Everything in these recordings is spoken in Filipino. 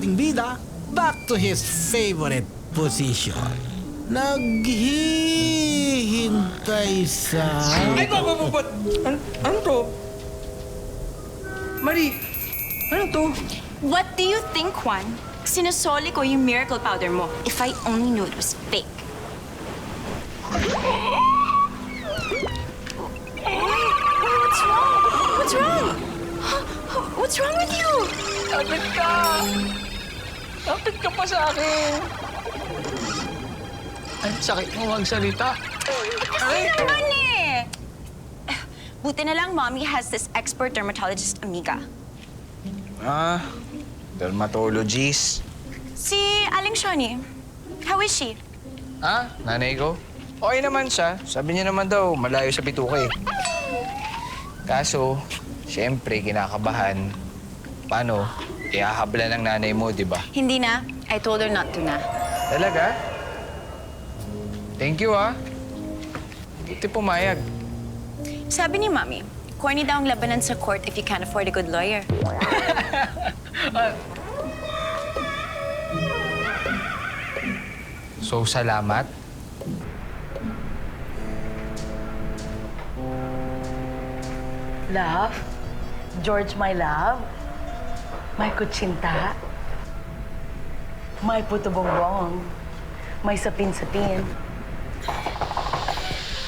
ating bida back to his favorite position. Naghihintay sa... Ay, ba't? Ano to? Marie, ano to? What do you think, Juan? Sinusoli ko yung miracle powder mo. If I only knew it was fake. What's wrong? What's wrong? What's wrong with you? Lapit ka! Lapit ka pa sa akin! Ay, sakit mo magsalita. Ay naman eh! Buti na lang mommy has this expert dermatologist amiga. Ah, dermatologist. Si Aling Shoni. How is she? Ah, nanay ko? Okay naman siya. Sabi niya naman daw, malayo sa bituka eh. Kaso, siyempre, kinakabahan. Paano? Ihahabla ng nanay mo, di ba? Hindi na. I told her not to na. Talaga? Thank you, ah. Buti pumayag. Sabi ni mommy, corny daw ang labanan sa court if you can't afford a good lawyer. So, salamat. Love? George, my love? May kutsinta? May puto bongbong? May sapin-sapin?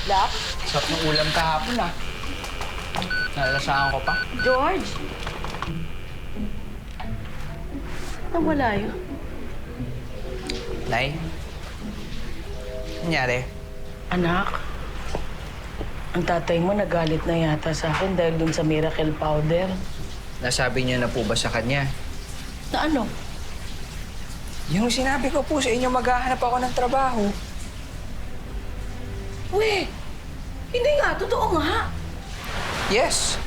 Love? Sarap ng ulam kahapon, ah. Nalasahan ko pa. George? Nawala yun. Nay? Nangyari? Anak, ang tatay mo nagalit na yata sa akin dahil dun sa miracle powder. Nasabi niyo na po ba sa kanya? Na ano? Yung sinabi ko po sa inyo, maghahanap ako ng trabaho. We, hindi nga. Totoo nga. Yes.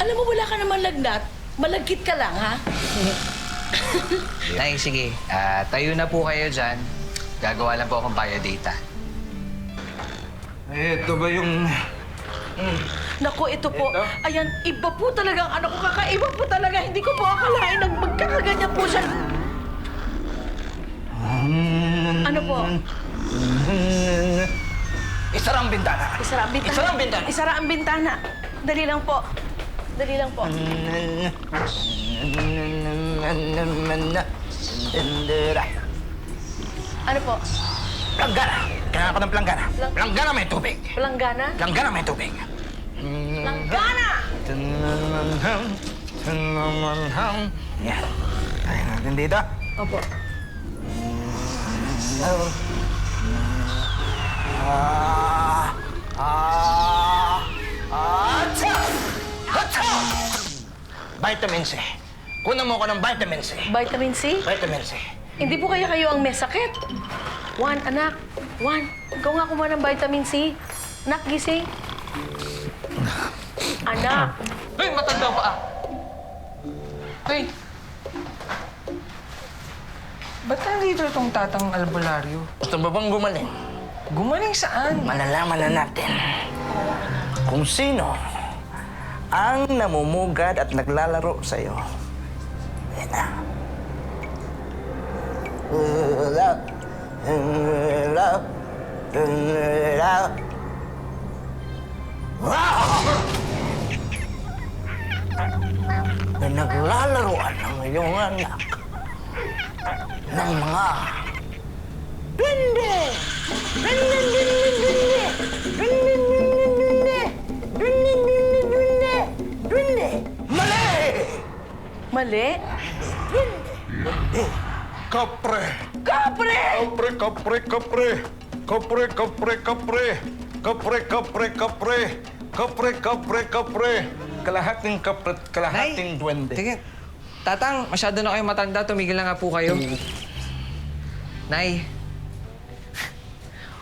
Alam mo, wala ka naman lagnat. Malagkit ka lang, ha? Nay, sige. Tayo na po kayo dyan. Gagawa lang po akong biodata. Ito ba yung... Naku, ito po. Ito? Ayan, iba po talaga ang anak ko. Kakaiba po talaga. Hindi ko po akalain na magkakaganyan po siya. Ano po? Isara ang bintana. Isara ang bintana. Isara ang bintana. Isara ang bintana. Dali lang po. Dali lang po. Ano po? Planggana! Kailangan ko ng planggana. Planggana may tubig. Palanggana? Planggana may tubig. Langgana! Yan. Tayo natin dito. Opo. Atsa! Atsa! Vitamin C. Kunan mo ko ng vitamin C. Vitamin C? Vitamin C. Hindi po kaya kayo ang may sakit. Juan, anak. Juan, ikaw nga kumuha ng vitamin C. Anak, gising. Anak. Hey, matanda pa ah! Hey! Ba't nandito itong tatang albularyo? Gusto mo bang gumaling? Gumaling saan? Malalaman na natin kung sino ang namumugad at naglalaro sa'yo. Yan na. Love. Love. Love. Na naglalaroan ng iyong anak ng mga duwende! Duwende, duwende, duwende! Duwende, duwende, duwende, duwende, duwende! Mali! Mali? Kapre! Kapre! Kapre, kapre, kapre! Kapre, kapre, kapre! Kapre, kapre, kapre! Kapre, kapre, kapre! Kalahating kapre, kalahating duwende. Tingin. Tatang, masyado na kayo matanda. Tumigil na nga po kayo. Nay,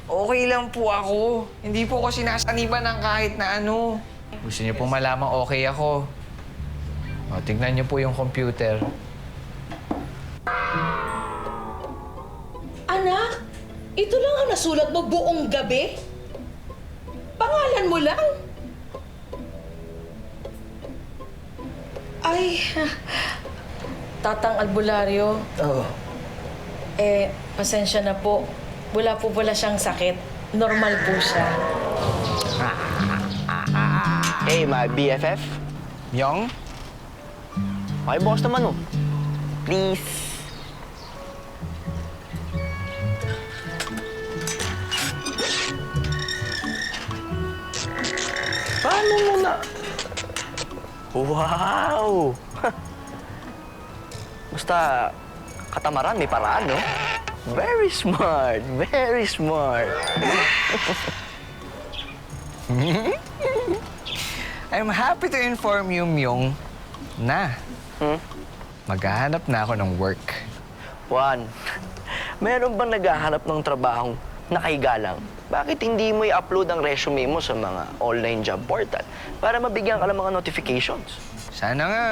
okay lang po ako. Hindi po ako sinasaniban ng kahit na ano. Gusto niyo po malamang okay ako. O, tignan niyo po yung computer. Anak, ito lang ang nasulat mo buong gabi? Pangalan mo lang? Ay, Tatang Albularyo. Oo. Pasensya na po. Wala po pala siyang sakit. Normal po siya. Hey, my BFF. Myong? Okay, boss naman, oh. Please. Paano mo na? Wow! Basta, katamaran, may paraan, no? Very smart, very smart. I'm happy to inform you, Myong, na maghahanap na ako ng work. Juan, meron bang naghahanap ng trabahong nakahiga lang? Bakit hindi mo i-upload ang resume mo sa mga online job portal para mabigyan ka ng mga notifications? Sana nga,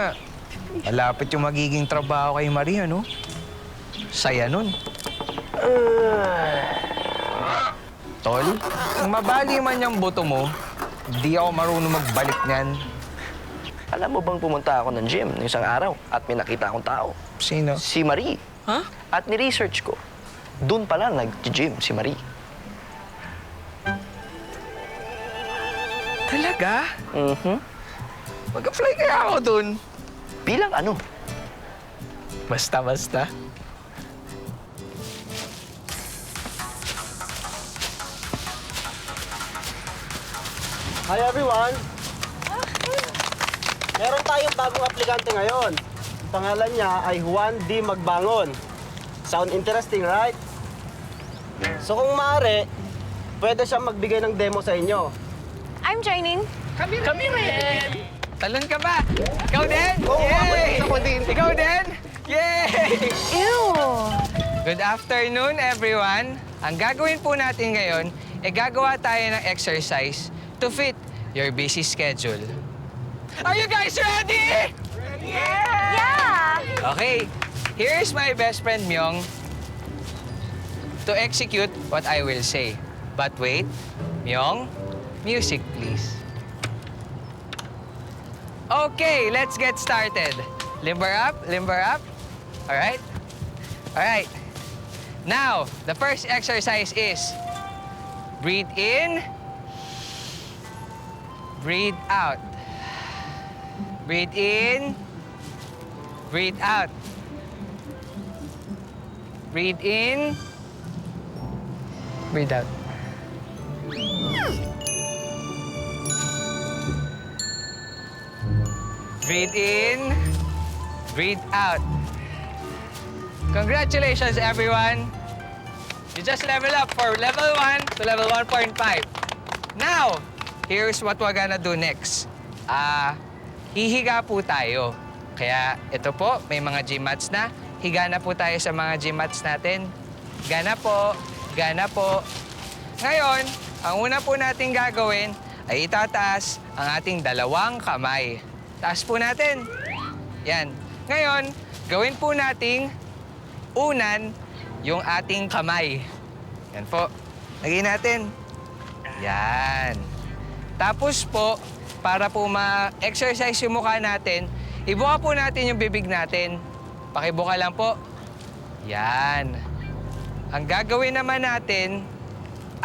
malapit yung magiging trabaho kay Maria, no? Saya nun. Tol, kung mabali man yung buto mo, di ako marunong magbalik niyan. Alam mo bang pumunta ako ng gym ng isang araw at may nakita akong tao? Sino? Si Marie. Ha? At ni-research ko, doon pala nag-gym si Marie. Talaga? Mag-apply kaya ako dun. Bilang ano? Basta-basta. Hi everyone! Meron tayong bagong aplikante ngayon. Pangalan niya ay Juan D. Magbangon. Sound interesting, right? So kung maaari, pwede siyang magbigay ng demo sa inyo. I'm joining. Talon ka ba? Ikaw din? Ako din. Ikaw din? Yay! Ew! Good afternoon, everyone. Ang gagawin po natin ngayon, gagawa tayo ng exercise to fit your busy schedule. Are you guys ready? Yeah! Okay, here's my best friend Myong to execute what I will say. But wait, Myong, music please. Okay, let's get started. Limber up, limber up. All right? All right. Now, the first exercise is breathe in, breathe out. Breathe in, breathe out. Breathe in, breathe out. Breathe in, breathe out. Congratulations, everyone. You just level up for level 1 to level 1.5. Now, here's what we're gonna do next. Hihiga po tayo. Kaya ito po, may mga gym mats na. Higa na po tayo sa mga gym mats natin. Higa na po, higa na po. Ngayon, ang una po natin gagawin ay itataas ang ating dalawang kamay. Taas po natin. Yan. Ngayon, gawin po nating unan yung ating kamay. Yan po. Lagay natin. Yan. Tapos po, para po ma-exercise yung mukha natin, ibuka po natin yung bibig natin. Pakibuka lang po. Yan. Ang gagawin naman natin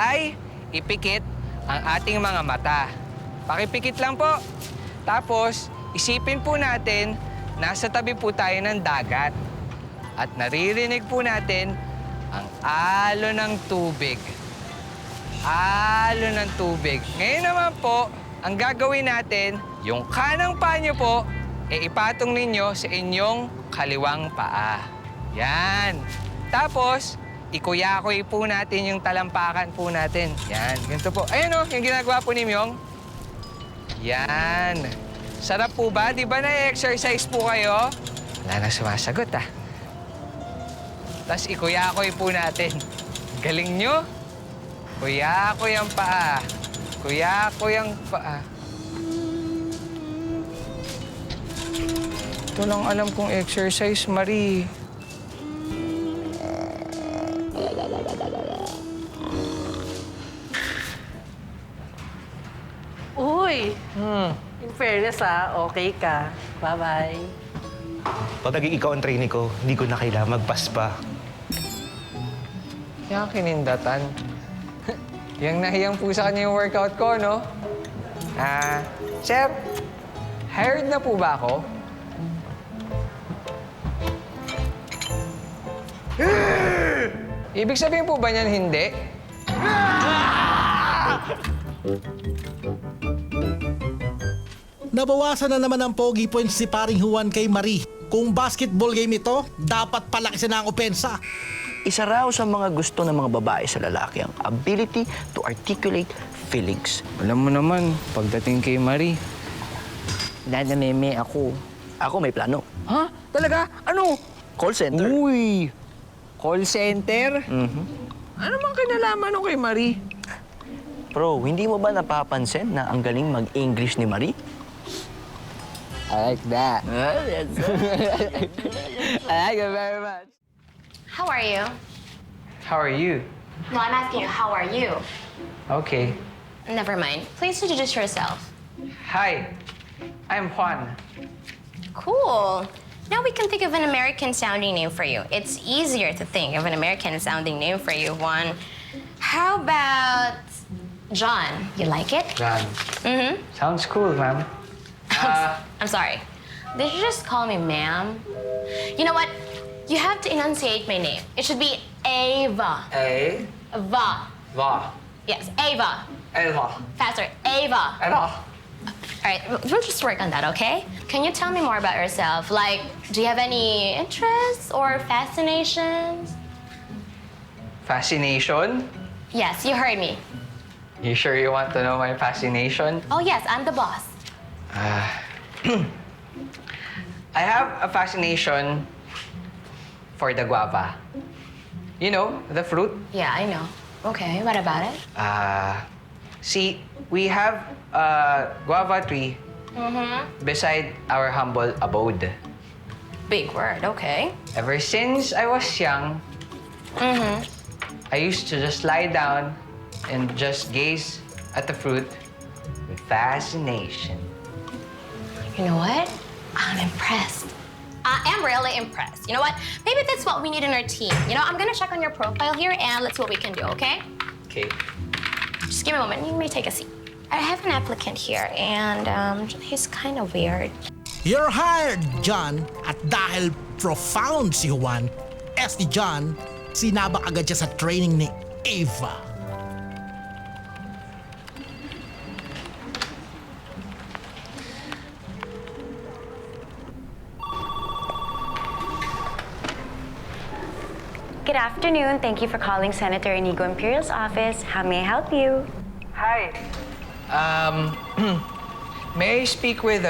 ay ipikit ang ating mga mata. Pakipikit lang po. Tapos, isipin po natin, nasa tabi po tayo ng dagat. At naririnig po natin ang alon ng tubig. Alon ng tubig. Ngayon naman po, ang gagawin natin, yung kanang paa nyo po, ipatong ninyo sa inyong kaliwang paa. Yan. Tapos, ikuyakoy po natin yung talampakan po natin. Yan, ganito po. Ayun o, yung ginagawa po ni Myong. Yan. Sarap po ba? Di ba na-exercise po kayo? Wala na sumasagot ah. Tapos ikuyakoy po natin. Galing nyo? Kuyakoy ang paa. Kuyakoy ang paa. Ito lang alam kong exercise, Marie. Uy! In fairness okay ka. Bye-bye. Pag naging ikaw ang trainee ko, hindi ko na kailangan mag-pass pa. Kaya kinindatan. Yang nahiyang po sa kanya yung workout ko, no? Sir, hired na po ba ako? Ibig sabihin po ba niyan hindi? Nabawasan na naman ang pogi points si paring Juan kay Marie. Kung basketball game ito, dapat palaki na ang opensa. Isa raw sa mga gusto ng mga babae sa lalaki ang ability to articulate feelings. Alam mo naman, pagdating kay Marie. Nanameme ako. Ako may plano. Ha? Talaga? Ano? Call center. Uy! Call center? Ano mang kinalaman nung kay Marie? Bro, hindi mo ba napapansin na ang galing mag-English ni Marie? I like that. I like it very much. How are you? How are you? No, I'm asking you, how are you? Okay. Never mind. Please introduce yourself. Hi, I'm Juan. Cool. Now we can think of an American-sounding name for you. It's easier to think of an American-sounding name for you, Juan. How about John? You like it? John. Mm-hmm. Sounds cool, ma'am. I'm sorry. Did you just call me ma'am? You know what? You have to enunciate my name. It should be Ava. A. Va. Va. Yes, Ava. Eva. Faster. Ava. Eva. All right, we'll just work on that, okay? Can you tell me more about yourself? Like, do you have any interests or fascinations? Fascination? Yes, you heard me. You sure you want to know my fascination? Oh, yes, I'm the boss. I have a fascination for the guava. You know, the fruit. Yeah, I know. Okay, what about it? See, we have a guava tree beside our humble abode. Big word, okay. Ever since I was young, I used to just lie down and just gaze at the fruit with fascination. You know what? I'm impressed. I am really impressed. You know what? Maybe that's what we need in our team. You know, I'm gonna check on your profile here and let's see what we can do, okay? Okay. Just give me a moment. You may take a seat. I have an applicant here and he's kind of weird. You're hired, John. At dahil profound si Juan, si John, sinabak agad siya sa training ni Ava. Good afternoon. Thank you for calling Senator Inigo Imperial's office. How may I help you? Hi. May I speak with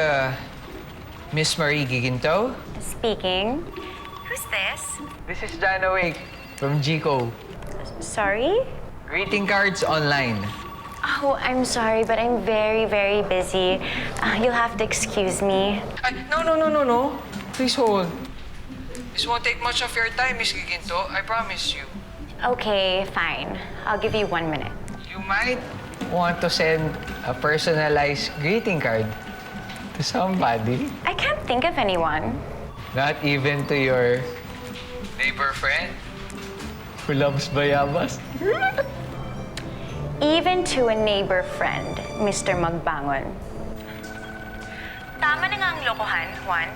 Miss Marie Giginto? Speaking. Who's this? This is John Awake from GCO. Sorry? Greeting cards online. Oh, I'm sorry, but I'm very, very busy. You'll have to excuse me. No. Please hold. This won't take much of your time, Miss Giginto. I promise you. Okay, fine. I'll give you 1 minute. You might want to send a personalized greeting card to somebody. I can't think of anyone. Not even to your neighbor friend who loves bayabas. Even to a neighbor friend, Mr. Magbangon. Tama na nga ang lokohan, Juan.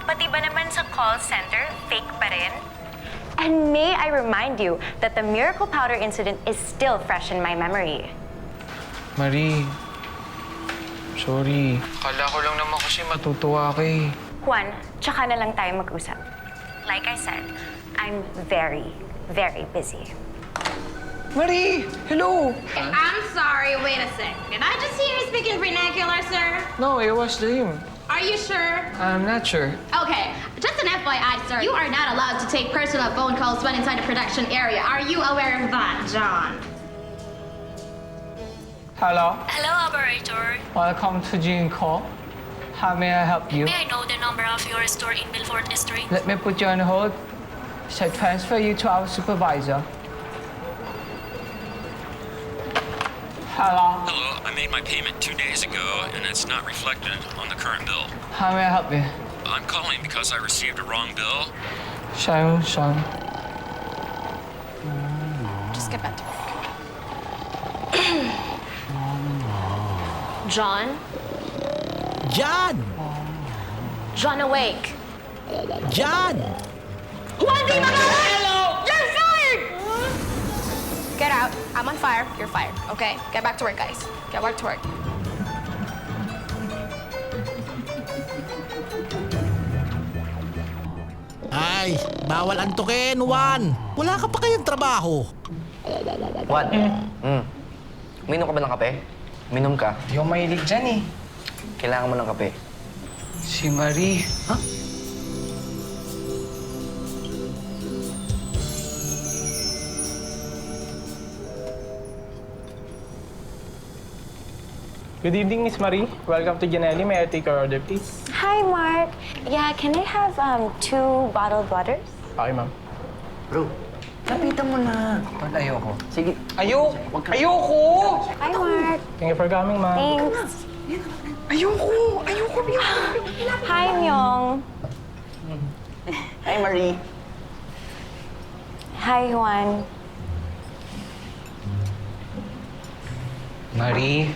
Pati ba naman sa call center, fake pa rin? And may I remind you that the miracle powder incident is still fresh in my memory. Marie, sorry. Kala ko lang naman kasi matutuwa ka eh. Juan, tsaka na lang tayo mag-usap. Like I said, I'm very, very busy. Marie, hello! I'm sorry, wait a sec. Did I just hear you speaking vernacular, sir? No, it was him. Are you sure? I'm not sure. Okay, just an FYI, sir. You are not allowed to take personal phone calls when inside the production area. Are you aware of that, John? Hello? Hello, operator. Welcome to GCO. How may I help you? May I know the number of your store in Milford District? Let me put you on hold. So transfer you to our supervisor. Hello? Hello, I made my payment 2 days ago, and it's not reflected on the current bill. How may I help you? I'm calling because I received a wrong bill. Sean. Just get back to work. John? John! John, awake. John! Juan, di hello! You're fired! Get out. I'm on fire. You're fired, okay? Get back to work, guys. Get back to work. Ay, bawal antukin, Juan. Wala ka pa kayong trabaho. Juan, uminom ka ba ng kape? Uminom ka. Di ako mahilig dyan eh. Kailangan mo ng kape. Si Marie. Good evening, Miss Marie. Welcome to Janelli. May I take your order, please? Hi, Mark. Yeah, can I have 2 bottled waters? Okay, ma'am. Bro, lapitan mo na. Tol, ayoko. Sige. Ayoko! Hi, Mark. Thank you for coming, ma'am. Thanks. Ayoko! Hi, Myung. Hi, Marie. Hi, Juan. Marie,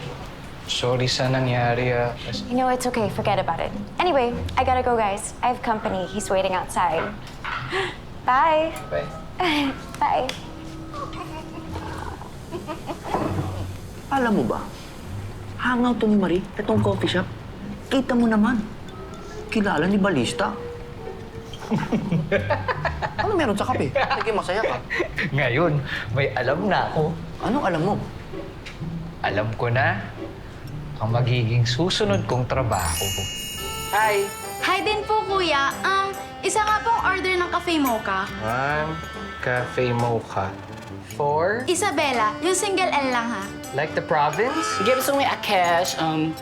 sorry sa nangyari ah. You know, it's okay. Forget about it. Anyway, I gotta go, guys. I have company. He's waiting outside. Bye. Bye. Bye. Alam mo ba? Hangout to ni Marie, itong coffee shop. Kita mo naman. Kilala ni Balista. Ano meron sa kape? Sige, masaya ka. Ngayon, may alam na ako. Anong alam mo? Alam ko na ang magiging susunod kong trabaho. Hi! Hi din po, kuya. Isa nga pong order ng cafe mocha. 1 cafe mocha. 4, Isabella, yung single L lang ha. like the province? Gives me a cash,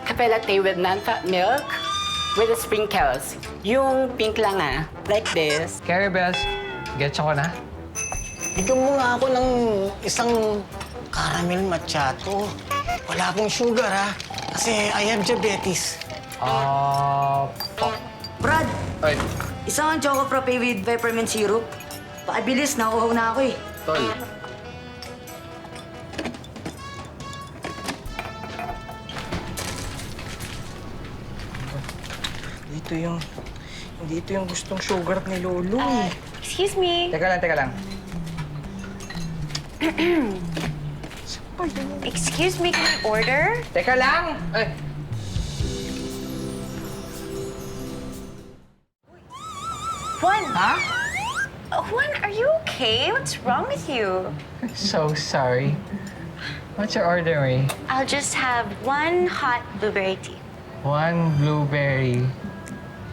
cafe latte with non-fat milk with sprinkles. Yung pink lang like this. Carrie Bells, getcha ko na? Bigyan mo nga ako ng isang caramel macchiato. Wala pong sugar, ha? Kasi I have diabetes. Brad, Ay, isang choco frappe with peppermint syrup. Pakibilis, nakuhaw na ako eh. tol. Dito yung gustong sugar ni Lolo eh. Excuse me. Teka lang. Excuse me, can I order? Teka lang! Ay, Juan. ha? Juan, are you okay? What's wrong with you? So sorry. What's your order, Ray? I'll just have 1 hot blueberry tea. 1 blueberry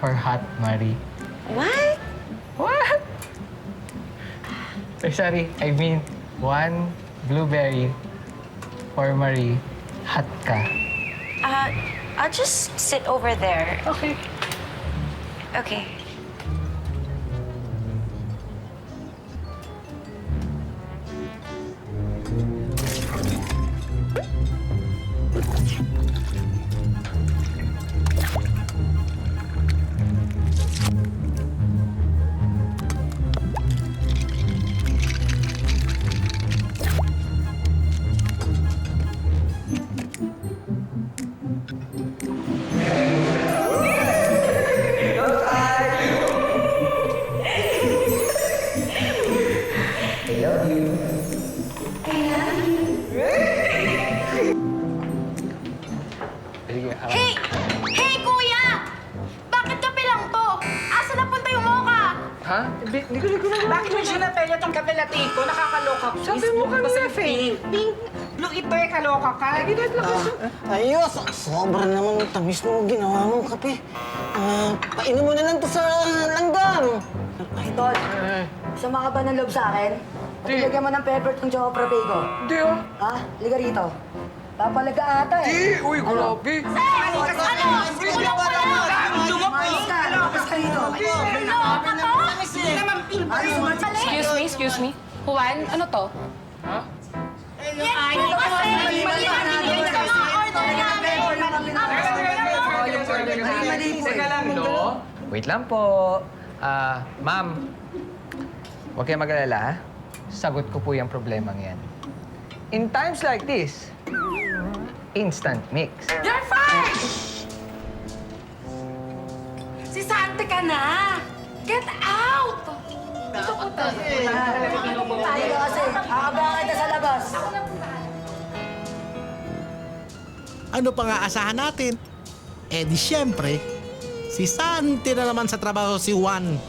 for hot Marie. What? What? Sorry, I mean 1 blueberry for Marie. Hot ka. I'll just sit over there. Okay. Okay. Hey! Hey, kuya! Bakit kape lang to? Asa na punta yung mocha? Ha? Hindi ko na. Bakit mo siya napela itong kape latte ko? Nakakaloka ko. Sabi mo kanina, Faye. Pink. Blue ito eh, kaloka ka. Ayos! Sobra naman yung tamis nung ginawa mong kape. Painom mo na lang to sa langgam. Ay, Tol, sama ka ba ng loob sa akin? Lagyan mo ng pepper tong choco frappe ko. Hindi ah. Ha? Liga rito. Papalaga ata eh. Uy, grabe. Ano? Ayos ka, lumabas ka rito. Excuse me. Juan, ano to? Yan po kasi! Mali ang binigay sa mga order namin! Teka lang, no? Wait lang po. Ma'am, huwag kayong mag-alala, ha? Sagot ko po yung problemang yan. In times like this, instant mix. You're fired! Si Sante ka na! Get out! Dito po tayo. Tayo kasi, kakabahan kita sa labas. Ano pa nga asahan natin? Eh di syempre, si Santi na naman sa trabaho si Juan.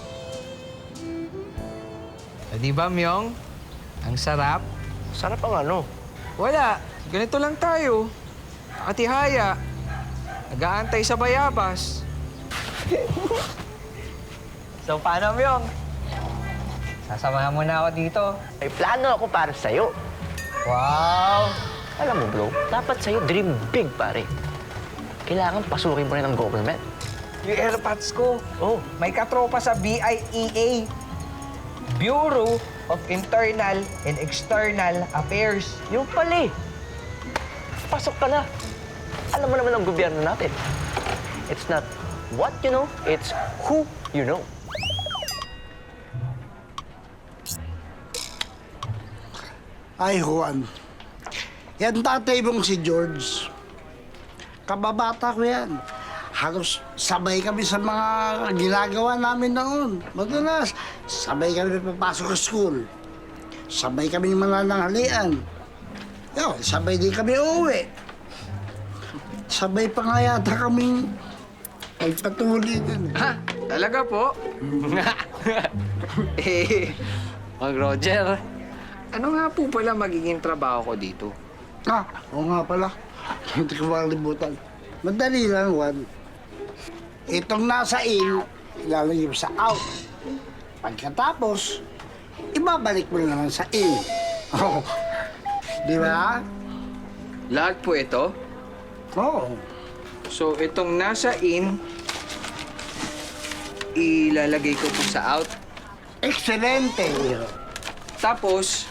Di ba, Myong? Ang sarap. Sarap ang ano? Wala. Ganito lang tayo. Nakatihaya. Nag-aantay sa bayabas. So, paano, Myong? Sasamahan mo na ako dito. May plano ako para sa'yo. Wow! Alam mo, bro, dapat sa'yo dream big, pare. Kailangan pasukin mo rin ng government. Yung airpods ko. Oh. May katropa sa BIEA. Bureau of Internal and External Affairs. Yung pala eh. Pasok ka na. Alam mo naman ang gobyerno natin. It's not what you know, it's who you know. Ay, Juan. Yan tatay mong si George. Kababata ko yan. Halos sabay kami sa mga ginagawa namin noon. Madalas, sabay kami papasok sa school. Sabay kami manananghalian. Yo, sabay din kami uuwi. Sabay pa nga yata kaming magpatuloy din. Ha? Talaga po? Mag Roger, ano nga po pala magiging trabaho ko dito? Oo nga pala. Hindi ko makalimutan. Madali lang, Juan. Itong nasa in, ilalagay mo sa out. Pagkatapos, ibabalik mo naman sa in. Oh. Di ba? Lahat po ito? Oo. So, itong nasa in, ilalagay ko po sa out. Excelente. Tapos,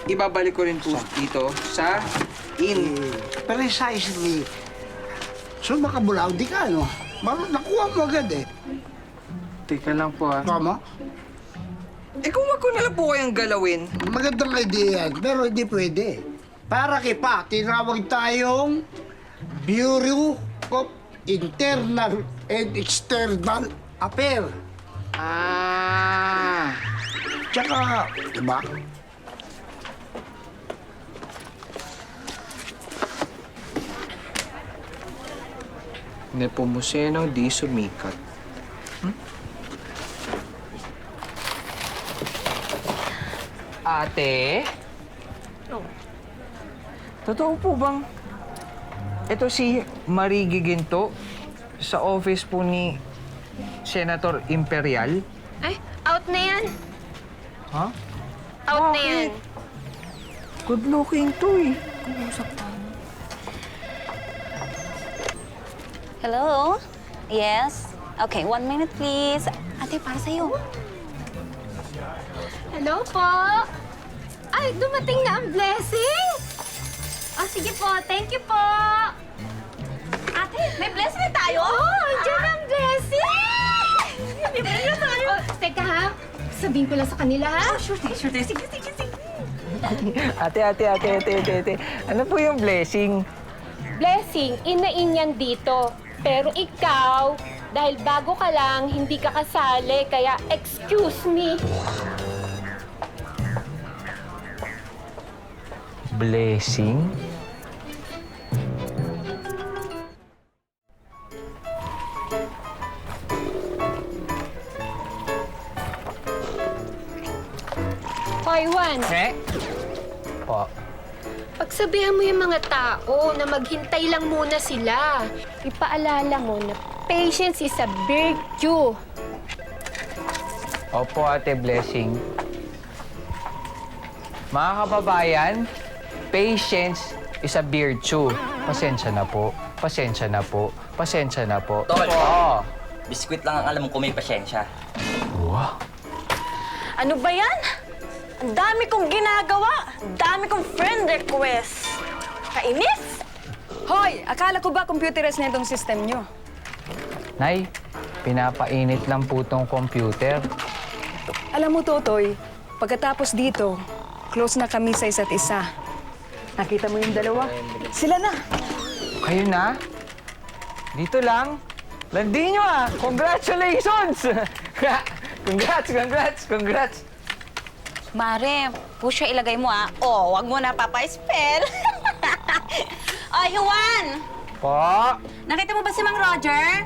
ibabalik ko rin po dito sa in. Precisely. So, makabulaw di ka, no? Nakuha mo agad, eh. Teka lang po, ha? Tama? Eh, kung wag ko na lang po kayang galawin. Magandang idea yan, pero hindi pwede. Para kipa, tinawag tayong Bureau of Internal and External Affairs. Tsaka, diba? Nepomuceno di sumikat. Ate? Totoo po bang ito si Marie Giginto sa office po ni Senator Imperial? Ay, out na yan. Ha? Out na yan. Good looking to eh. Hello? Yes? Okay, 1 minute please. Ate, para sa'yo. Hello po! Ay, dumating na ang blessing! Oh, sige po. Thank you po! Ate, may blessing na tayo? Oh, andyan ang blessing! May blessing na tayo! Oh, teka ha, sabihin ko lang sa kanila ha? Oh, sure thing. Sige. Ate. Ano po yung blessing? Blessing, inain yan dito. Pero ikaw, dahil bago ka lang, hindi ka kasali, kaya excuse me. Blessing? Hoy, Juan. Po. Pagsabihan mo yung mga tao na maghintay lang muna sila. Ipaalala mo na patience is a virtue. Opo, Ate Blessing. Mga kababayan, patience is a virtue. Pasensya na po. Tol, Oo. biskwit lang ang alam ko may pasyensya. Wow. Ano ba yan? Ang dami kong ginagawa. Ang dami kong friend request. Kainis? Hoy! Akala ko ba computerized na itong system nyo? Nay, Pinapainit lang po tong computer. Alam mo, Totoy, pagkatapos dito, close na kami sa isa't isa. Nakita mo yung dalawa? Sila na. Kayo na? Dito lang? Landi nyo ah! Congratulations! Congrats! Mare, push ilagay mo ah. Oh, wag mo na papa-spell. Ay, Juan! Po? Nakita mo ba si Mang Roger?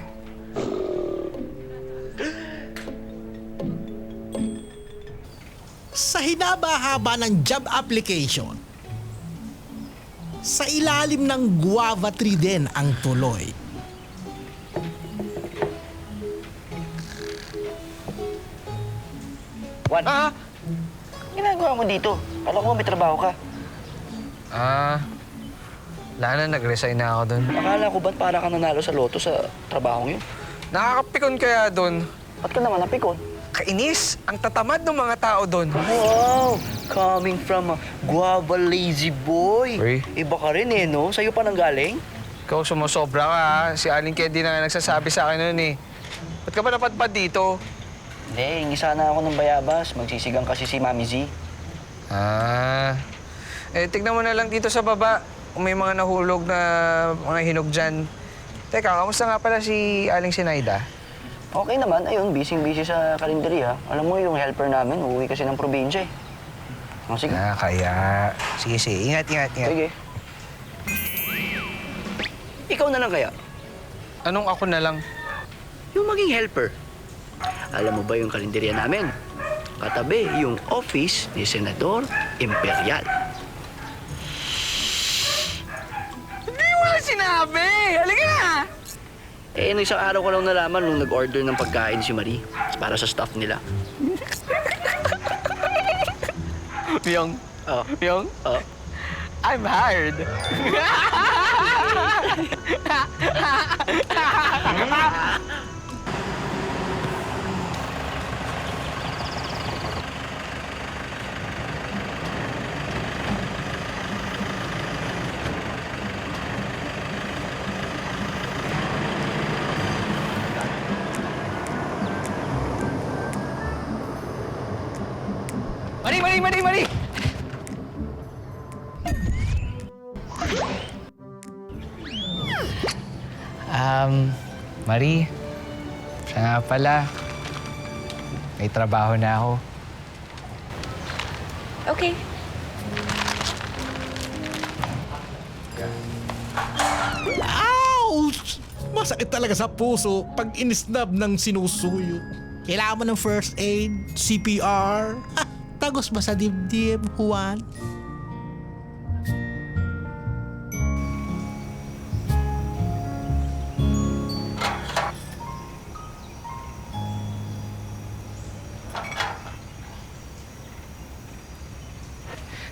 Sa hinaba-haba ng job application, sa ilalim ng guava tree din ang tuloy. Juan, ginagawa mo dito? Kala ko may trabaho ka. Wala na, nag-resign na ako doon. Akala ko ba't para ka nanalo sa loto sa trabaho yun? Nakakapikon kaya doon. Ba't ka naman napikon? Kainis! Ang tatamad ng mga tao doon. Wow! Coming from a guava lazy boy. Uy. Iba ka rin eh, no? Sa'yo pa nang galing? Ikaw sumusobra ka ha. Si Aling Candy na nagsasabi sa akin noon eh. Ba't ka ba napadpad dito? Hindi, hingi sana ako ng bayabas. Magsisigang kasi si Mami Z. Tignan mo na lang dito sa baba. Kung may mga nahulog na mga hinog dyan. Teka, kamusta nga pala si Aling Sinaida? Okay naman. Ayun, busy-busy sa karinderya. Alam mo, yung helper namin, uuwi kasi ng probinsya eh. O, sige. Kaya. Sige. Ingat. Sige. Ikaw na lang kaya? Anong ako na lang? Yung maging helper. Alam mo ba yung karinderya namin? Katabi yung office ni Senador Imperial. Hindi mo na sinabi! Halika na! Nung isang araw ko lang nalaman nung nag-order ng pagkain si Marie para sa staff nila. Myong. Oh. Myong. Oh. I'm hired. Mari! Marie, siya nga pala. May trabaho na ako. Okay. Ouch! Masakit talaga sa puso pag inisnab ng sinusuyo. Kailangan mo ng first aid, CPR. Ha, tagos ba sa dibdib, Juan?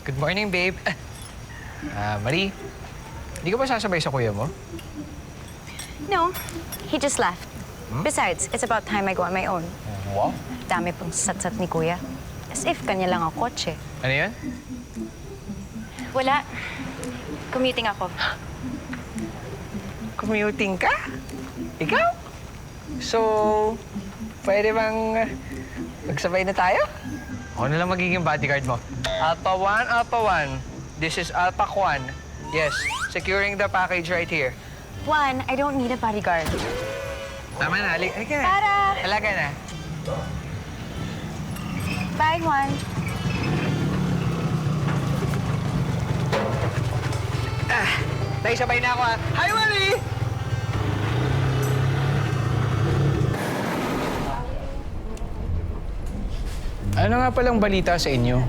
Good morning, babe. Marie, hindi ka ba sasabay sa kuya mo? No, he just left. Besides, it's about time I go on my own. Wow. Dami pong satsat ni Kuya. As if kanya lang ang kotse. Ano yan? Wala. Commuting ako. Commuting ka? Ikaw? So, pwede bang magsabay na tayo? Ako na lang magiging bodyguard mo. Alpha 1. This is Alpha Juan. Yes, securing the package right here. Juan, I don't need a bodyguard. Tama na, halika na. Tara! Halaga na. Bye, Juan. Tayo sabay na ako ha. Hi, Marie! Ano nga palang balita sa inyo?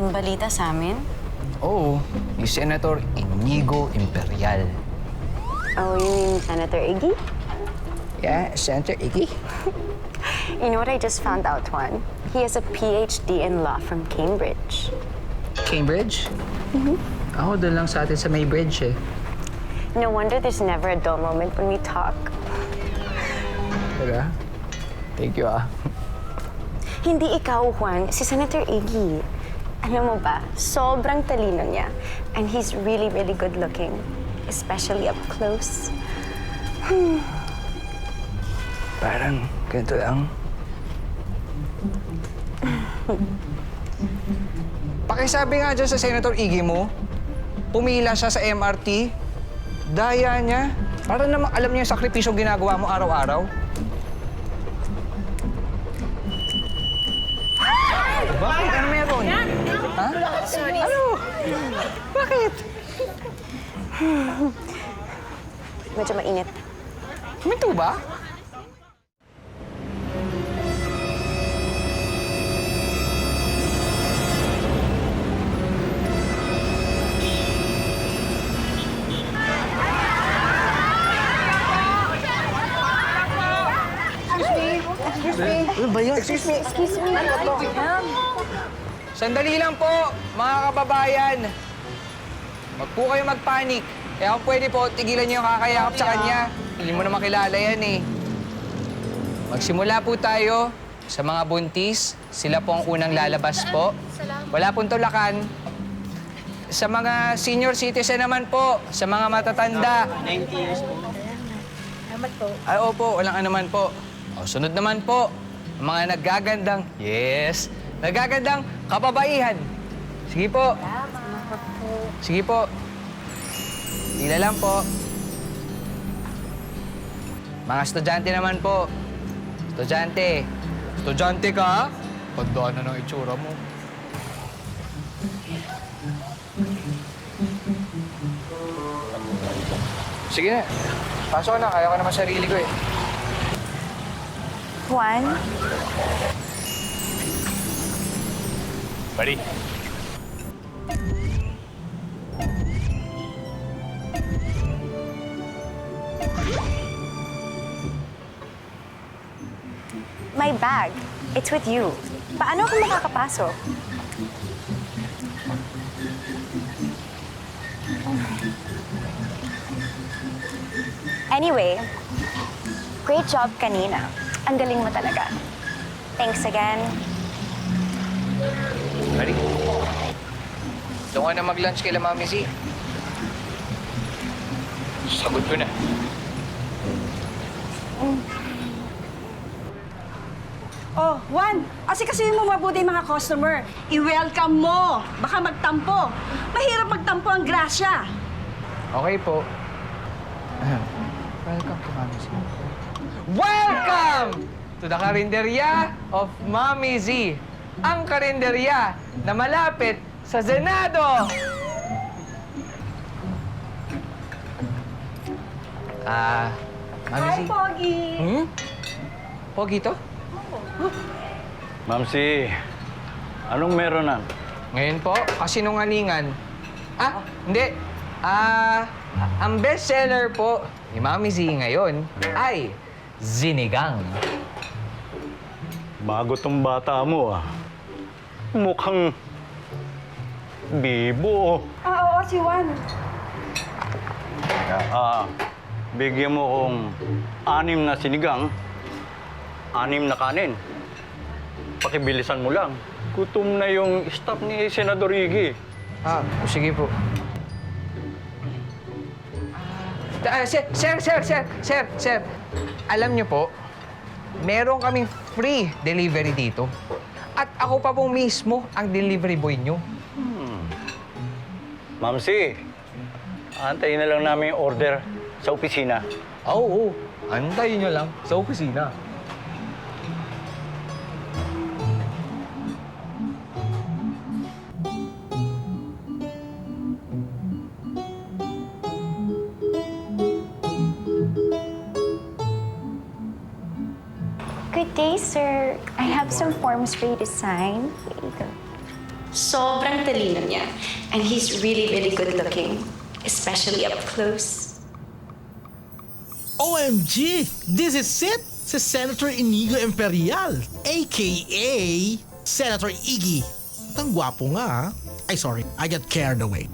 Balita sa amin? Oo, ni Senator Inigo Imperial. Oh, you mean Senator Iggy? Yeah, Senator Iggy. You know what I just found out, Juan? He has a PhD in law from Cambridge. Cambridge? Ako doon lang sa atin sa may bridge eh. No wonder there's never a dull moment when we talk. Tara. Thank you ah. Hindi ikaw, Juan. Si Senator Iggy. Alam mo ba, sobrang talino niya. And he's really, really good looking. Especially up close. Parang ganito lang. Pakisabi nga dyan sa Senator Iggy mo, pumila siya sa MRT, daya niya, para namang alam niya yung sakripisyong ginagawa mo araw-araw. Bakit? Ano meron? Ha? Sorry. Ano? Bakit? Medyo mainit. Huminto ba? Ano ba yan? Excuse me. Excuse me. Ano to? Sandali lang po, mga kababayan. Wag po kayo magpanik. Kaya kung pwede po, tigilan niyo yung kakayakap sa kanya. Hindi mo naman kilala yan eh. Magsimula po tayo sa mga buntis. Sila po ang unang lalabas po. Wala pong tulakan. Sa mga senior citizen naman po, sa mga matatanda. 90 years po. Salamat po. Ay, opo, walang anuman po. O, sunod naman po, ang mga nagagandang, nagagandang kababaihan. Sige po. Sige po. Tila lang po. Mga estudyante naman po. Estudyante. Estudyante ka? Tandaan na ng itsura mo. Sige na. Pasok na. Kaya ko naman sarili ko eh. Juan, Buddy. my bag. It's with you. Paano ako makakapasok? Anyway, great job kanina. Ang galing mo talaga. Thanks again. Ready? Doon ka na mag-lunch kay Mami Z. Sagot ko na. Oh, Juan, asikasuhin mo mabuti yung mga customer. I-welcome mo. Baka magtampo. Mahirap magtampo ang grasya. Okay po. Welcome to Mami Z. Welcome to the Karinderya of Mami Z. Ang karinderya na malapit sa Senado. Mami Z. Hi, Pogi. Pogi to? Mamsi, anong meron na? Ngayon po, kasinungalingan. Hindi. Ang bestseller po ni Mami Z ngayon ay Zinigang. Bago tong bata mo, Mukhang bibo. Oo, si Juan. Bigyan mo kong 6 na sinigang, 6 na kanin. Pakibilisan mo lang. Gutom na yung staff ni Senador Iggy. Sige po. Sir. Alam niyo po, meron kaming free delivery dito. At ako pa po mismo ang delivery boy niyo. Mamsi, antayin na lang namin yung order sa opisina. Oo. Antayin niyo lang sa opisina. Good day, sir. I have some forms for you to sign. Here you go. Sobrang talino niya. And he's really, really good looking. Especially up close. OMG! This is it! Si Senator Inigo Imperial, a.k.a. Senator Iggy. Ang gwapo nga, Ay, sorry. I got carried away.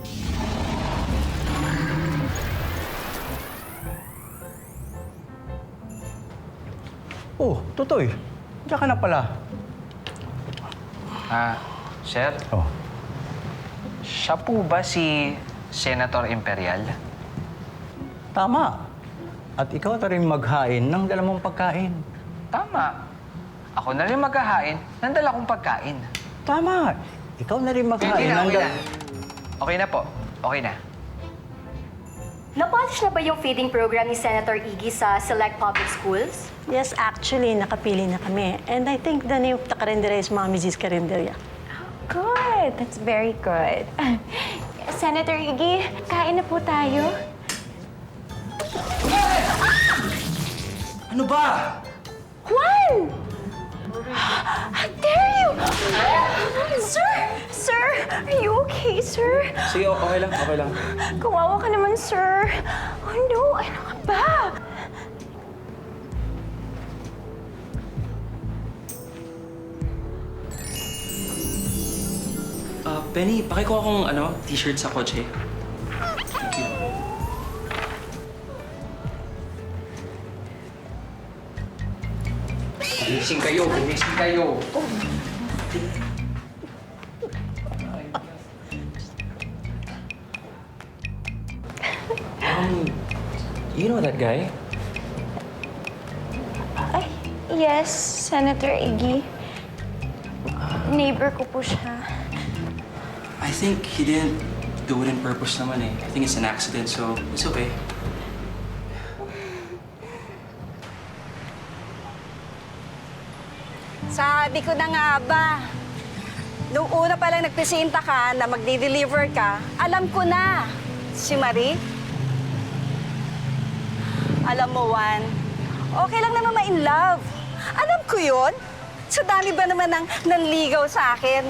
Oh, Totoy. Diyan ka na pala. Sir? Siya po ba si Senator Imperial? Tama. At ikaw na rin maghain ng dalamang pagkain. Tama. Ako na rin maghahain ng dala kong pagkain. Tama. Ikaw na rin Okay maghain. na, ng okay dal- na. Okay na po. Okay na. Napolish na ba yung feeding program ni Senator Iggy sa select public schools? Yes, actually, nakapili na kami. And I think the name of the karinderya is Mami G's Karinderya. Good. That's very good. Senator Iggy, kain na po tayo. Ano ba? Juan! How dare you! Sir! Sir! Are you okay, sir? Sige, okay lang, okay lang. Kawawa ka naman, sir. Oh no, ano ka ba? Penny, pakikuha kong t-shirt sa kotse. Thank you. Gising kayo, gising kayo. You know that guy? Ay, yes, Senator Iggy. Neighbor ko po siya. I think he didn't do it on purpose naman eh. I think it's an accident, so it's okay. Sabi ko na nga ba, nung una pa lang nagpresinta ka na magdi-deliver ka, alam ko na, si Marie. Alam mo, Juan, okay lang naman ma-in love. Alam ko yun. Sa dami ba naman ng nanligaw sa akin?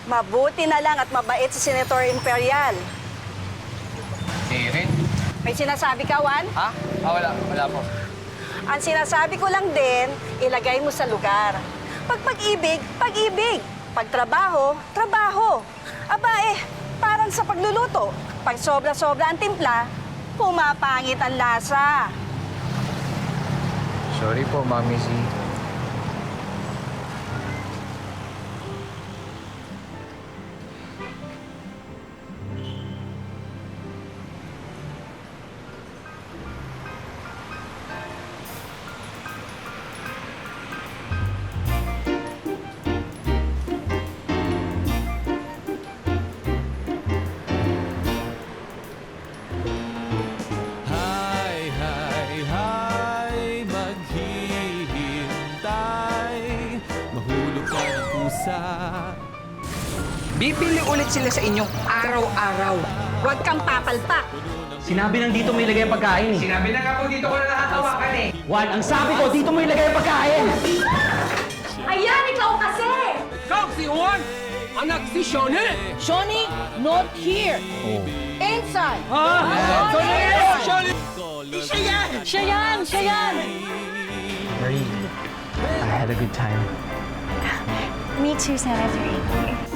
Mabuti na lang at mabait si Senator Imperial. Rin. May sinasabi ka, Juan? Ha? Wala po. Ang sinasabi ko lang din, ilagay mo sa lugar. Pag pag-ibig, pag-ibig. Pag trabaho, trabaho. Aba parang sa pagluluto. Pag sobra-sobra ang timpla, pumapangit ang lasa. Sorry po, Mami Z. Bibili ulit sila sa inyo araw-araw. Huwag kang papalpak. Sinabi nang dito mo ilagay ang pagkain eh. Sinabi na nga po dito ko na nakakawakan eh. Juan, ang sabi ko, dito mo ilagay ang pagkain! Ayan, ikaw kasi! Ikaw si Juan! Anak si Shoni! Shoni, not here. Inside. Shoni! Siya yan. Marie, I had a good time. Me too, Senator Iggy.